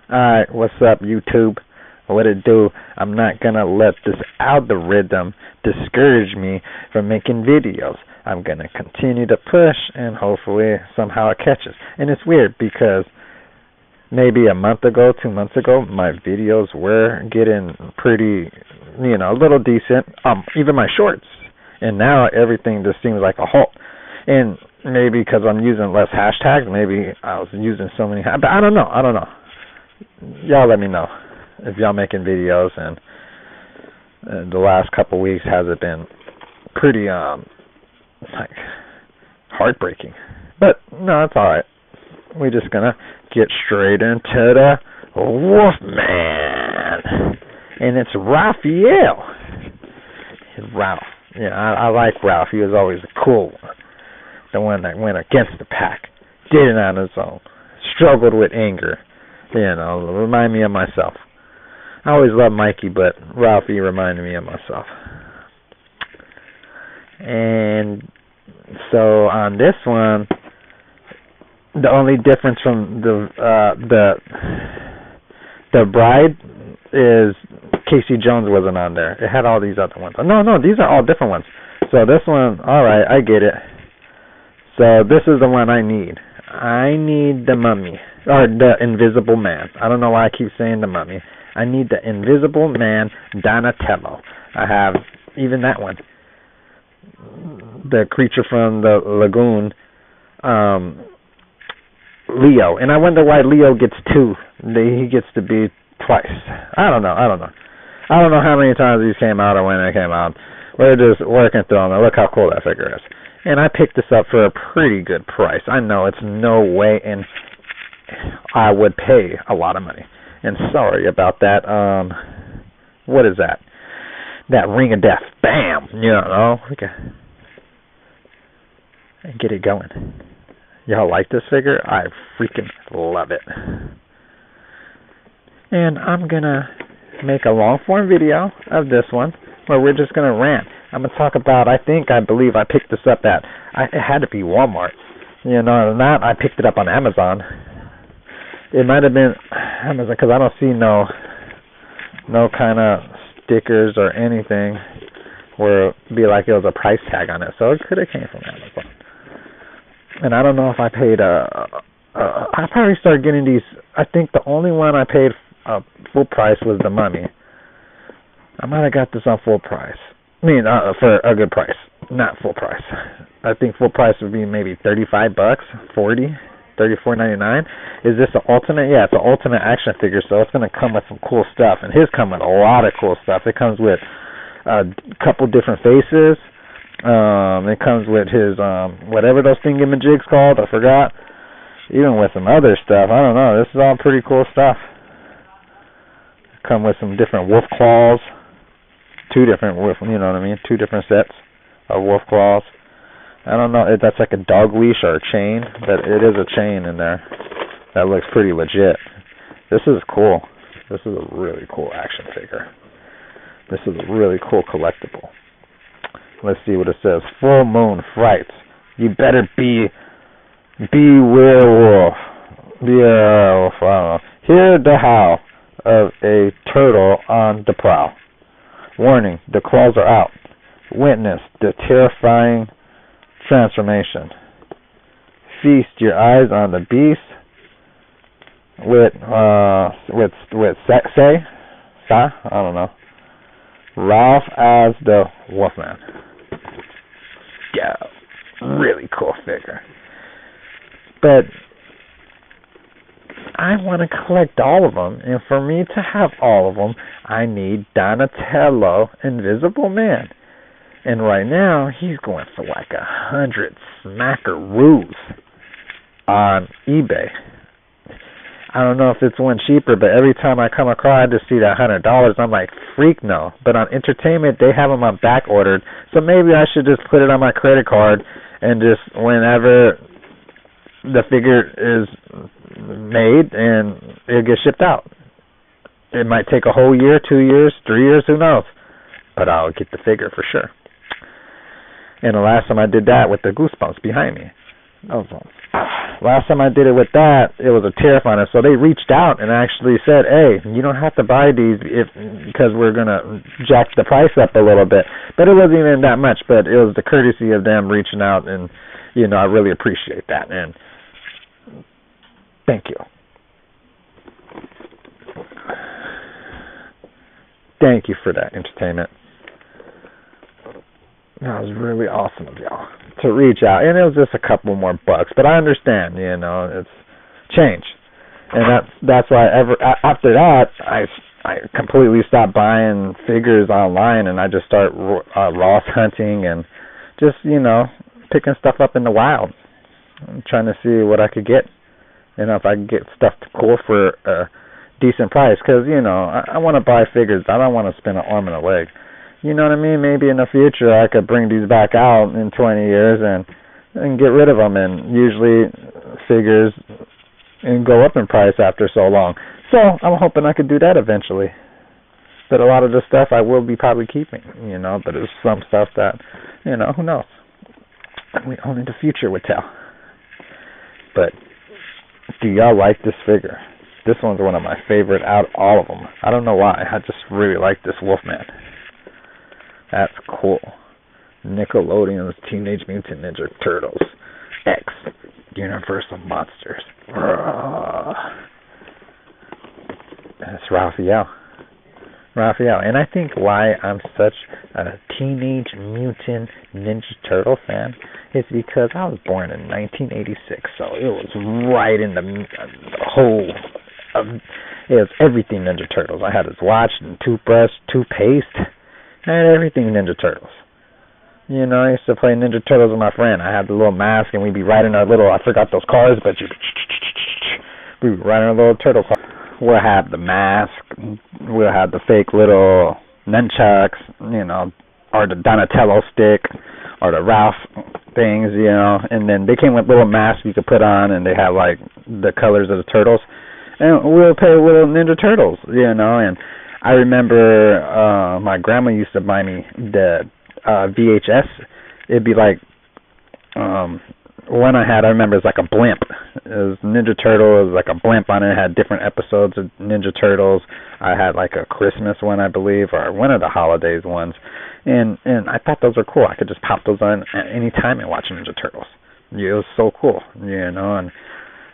Alright, what's up, YouTube? What it do? I'm not gonna let this algorithm discourage me from making videos. I'm gonna continue to push, and hopefully somehow it catches. And it's weird because maybe a month ago, 2 months ago, my videos were getting pretty, a little decent. Even my shorts. And now everything just seems like a halt. And maybe because I'm using less hashtags, maybe I was using so many. But I don't know. Y'all let me know if y'all making videos, and the last couple weeks has it been pretty like heartbreaking. But no, it's all right. We're just gonna get straight into the Wolf-man, and it's Raphael. Ralph. Yeah, I like Ralph. He was always the cool one, the one that went against the pack, did it on his own, struggled with anger. Remind me of myself. I always loved Mikey, but Ralphie reminded me of myself. And so on this one, the only difference from the bride is Casey Jones wasn't on there. It had all these other ones. No, these are all different ones. So this one, all right, I get it. So this is the one I need. I need the mummy, or the Invisible Man. I don't know why I keep saying the mummy. I need the Invisible Man Donatello. I have even that one. The creature from the lagoon, Leo. And I wonder why Leo gets two. He gets to be twice. I don't know. I don't know how many times these came out or when they came out. We're just working through them. Look how cool that figure is. And I picked this up for a pretty good price. I know it's no way and I would pay a lot of money. And sorry about that. What is that? That ring of death. Bam! Okay. And get it going. Y'all like this figure? I freaking love it. And I'm gonna make a long form video of this one where we're just gonna rant. I'm gonna talk about. I believe I picked this up at. It had to be Walmart. Not I picked it up on Amazon. It might have been Amazon because I don't see no kind of stickers or anything where it'd be like it was a price tag on it. So it could have came from Amazon. And I don't know if I paid I probably started getting these. I think the only one I paid full price was the mummy. I might have got this on full price. For a good price, not full price. I think full price would be maybe $35, $40, $34.99. Is this an ultimate? Yeah, it's an ultimate action figure, so it's gonna come with some cool stuff. And his come with a lot of cool stuff. It comes with a couple different faces. It comes with his whatever those thingamajigs called. I forgot. Even with some other stuff. I don't know. This is all pretty cool stuff. Come with some different wolf claws. Two different sets of wolf claws. I don't know if that's like a dog leash or a chain, but it is a chain in there. That looks pretty legit. This is cool. This is a really cool action figure. This is a really cool collectible. Let's see what it says. Full moon frights. You better be werewolf. Be a werewolf. I don't know. Hear the howl of a turtle on the prowl. Warning, the claws are out. Witness the terrifying transformation. Feast your eyes on the beast with I don't know. Ralph as the Wolfman. Yeah, really cool figure. But I want to collect all of them, and for me to have all of them, I need Donatello, Invisible Man. And right now, he's going for like 100 smackaroos on eBay. I don't know if it's one cheaper, but every time I come across, I just see that $100. I'm like, freak no. But on Entertainment, they have them on back ordered, so maybe I should just put it on my credit card and just whenever the figure is made and it'll get shipped out. It might take a whole year, 2 years, 3 years, who knows? But I'll get the figure for sure. And the last time I did that with the Goosebumps behind me. Last time I did it with that, it was a tariff on it. So they reached out and actually said, "Hey, you don't have to buy these because we're gonna jack the price up a little bit." But it wasn't even that much. But it was the courtesy of them reaching out, and I really appreciate that. And thank you. Thank you for that entertainment. That was really awesome of y'all to reach out, and it was just a couple more bucks, but I understand, it's change, and that's why after that I completely stopped buying figures online, and I just start Ross hunting and just picking stuff up in the wild, I'm trying to see what I could get, if I could get stuff cool for a decent price, because I want to buy figures. I don't want to spend an arm and a leg. You know what I mean? Maybe in the future I could bring these back out in 20 years and get rid of them. And usually figures go up in price after so long. So I'm hoping I could do that eventually. But a lot of the stuff I will be probably keeping, But there's some stuff that, who knows? Only the future would tell. But do y'all like this figure? This one's one of my favorite out of all of them. I don't know why. I just really like this Wolfman. That's cool. Nickelodeon's Teenage Mutant Ninja Turtles X Universal Monsters. That's Raphael. And I think why I'm such a Teenage Mutant Ninja Turtle fan is because I was born in 1986, so it was right in the whole of it was everything Ninja Turtles. I had his watch and toothbrush, toothpaste. I had everything Ninja Turtles. I used to play Ninja Turtles with my friend. I had the little mask, and we'd be riding our little, I forgot those cars, but we'd be riding our little turtle car. We'll have the mask. We'll have the fake little nunchucks, or the Donatello stick, or the Ralph things, And then they came with little masks you could put on, and they had, like, the colors of the turtles. And we'll play little Ninja Turtles, and I remember my grandma used to buy me the VHS. It'd be like one I remember, it's like a blimp. It was Ninja Turtle. It was like a blimp on it. It had different episodes of Ninja Turtles. I had like a Christmas one, I believe, or one of the holidays ones. And I thought those were cool. I could just pop those on at any time and watch Ninja Turtles. It was so cool, and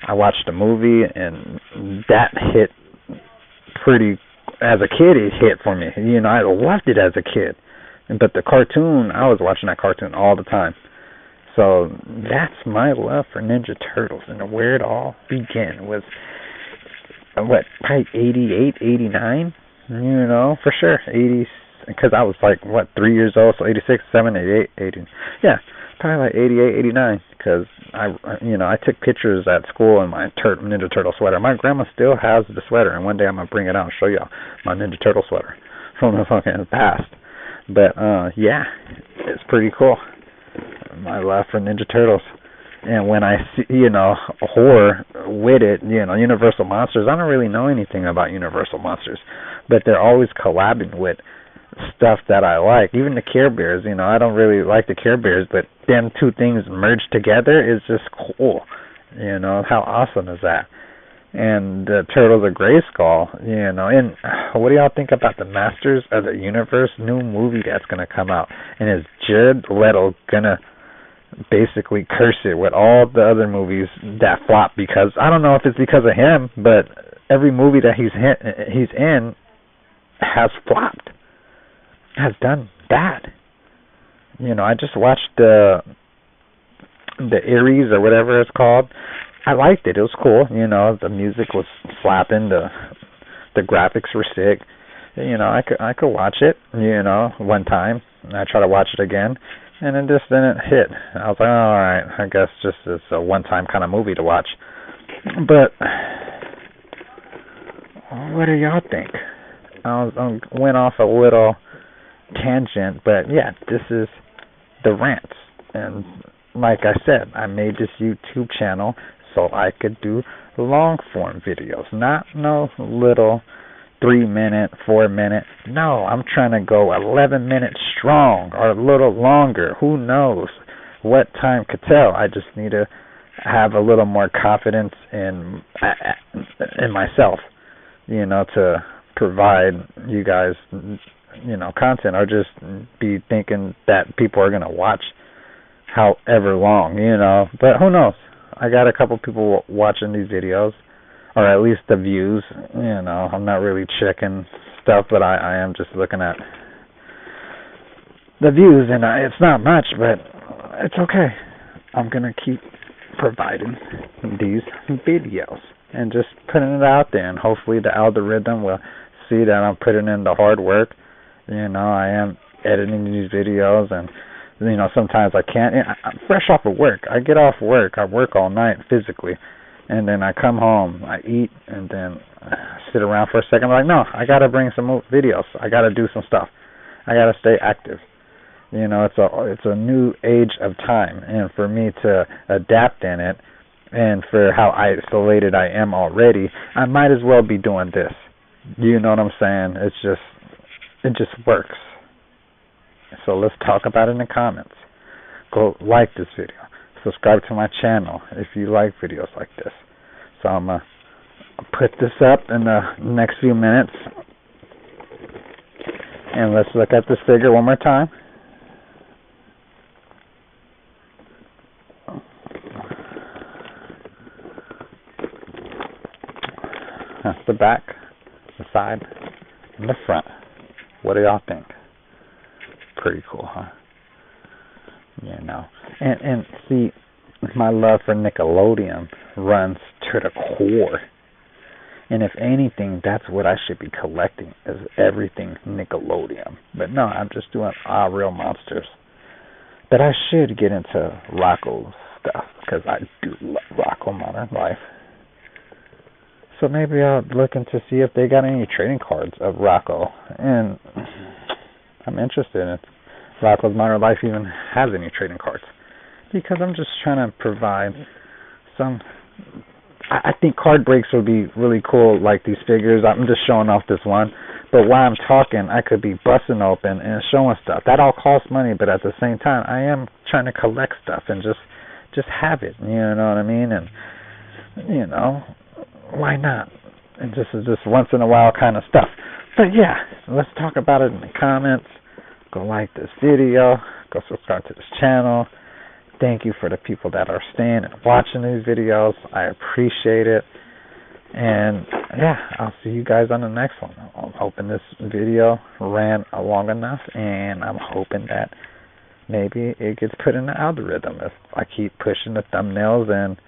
I watched the movie, and that hit pretty. As a kid, it hit for me. I loved it as a kid. But the cartoon, I was watching that cartoon all the time. So that's my love for Ninja Turtles. And where it all began was, probably 88, 89? For sure. 80s, because I was 3 years old, so 86, 7, 88, 80. Yeah, probably 88, 89, because I took pictures at school in my Ninja Turtle sweater. My grandma still has the sweater, and one day I'm gonna bring it out and show y'all my Ninja Turtle sweater from the fucking past. But yeah, it's pretty cool. My love for Ninja Turtles, and when I see horror with it, Universal Monsters. I don't really know anything about Universal Monsters, but they're always collabing with stuff that I like. Even the Care Bears, I don't really like the Care Bears, but them two things merged together is just cool. How awesome is that? And the Turtles of Grayskull, and what do y'all think about the Masters of the Universe new movie that's going to come out? And is Jared Leto going to basically curse it with all the other movies that flop? Because I don't know if it's because of him, but every movie that he's in has flopped. Has done bad. I just watched the Aries or whatever it's called. I liked it. It was cool. The music was slapping. The graphics were sick. I could watch it. One time. And I tried to watch it again, and it just didn't hit. I was like, oh, all right. I guess just it's a one-time kind of movie to watch. But what do y'all think? I went off a little tangent, but yeah, this is the rants, and like I said, I made this YouTube channel so I could do long form videos, not no little 3-minute, 4-minute. No, I'm trying to go 11 minutes strong or a little longer. Who knows what time could tell? I just need to have a little more confidence in myself, to provide you guys, content, or just be thinking that people are going to watch however long, But who knows? I got a couple people watching these videos, or at least the views, I'm not really checking stuff, but I am just looking at the views, and it's not much, but it's okay. I'm going to keep providing these videos and just putting it out there, and hopefully the algorithm will see that I'm putting in the hard work. I am editing these videos, and sometimes I can't. I'm fresh off of work. I get off work. I work all night physically, and then I come home, I eat, and then I sit around for a second. I'm like, no, I got to bring some more videos. I got to do some stuff. I got to stay active. It's a new age of time, and for me to adapt in it, and for how isolated I am already, I might as well be doing this. You know what I'm saying? It just works. So let's talk about it in the comments. Go like this video. Subscribe to my channel if you like videos like this. So I'm going to put this up in the next few minutes. And let's look at this figure one more time. That's the back, the side, and the front. What do y'all think? Pretty cool, huh? And see, my love for Nickelodeon runs to the core. And if anything, that's what I should be collecting, is everything Nickelodeon. But no, I'm just doing real monsters. But I should get into Rocko's stuff, because I do love Rocko Modern Life. So maybe I'll look into see if they got any trading cards of Rocko. And I'm interested in if Rocko's Modern Life even has any trading cards, because I'm just trying to provide some. I think card breaks would be really cool, like these figures. I'm just showing off this one, but while I'm talking, I could be busting open and showing stuff. That all costs money, but at the same time, I am trying to collect stuff and just have it. You know what I mean? And why not? And this is just once in a while kind of stuff. But yeah, let's talk about it in the comments. Go like this video. Go subscribe to this channel. Thank you for the people that are staying and watching these videos. I appreciate it. And yeah, I'll see you guys on the next one. I'm hoping this video ran long enough, and I'm hoping that maybe it gets put in the algorithm if I keep pushing the thumbnails. And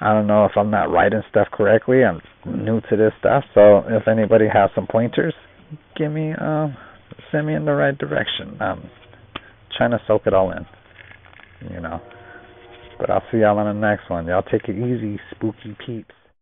I don't know if I'm not writing stuff correctly. I'm new to this stuff, so if anybody has some pointers, send me in the right direction. I'm trying to soak it all in, But I'll see y'all on the next one. Y'all take it easy, spooky peeps.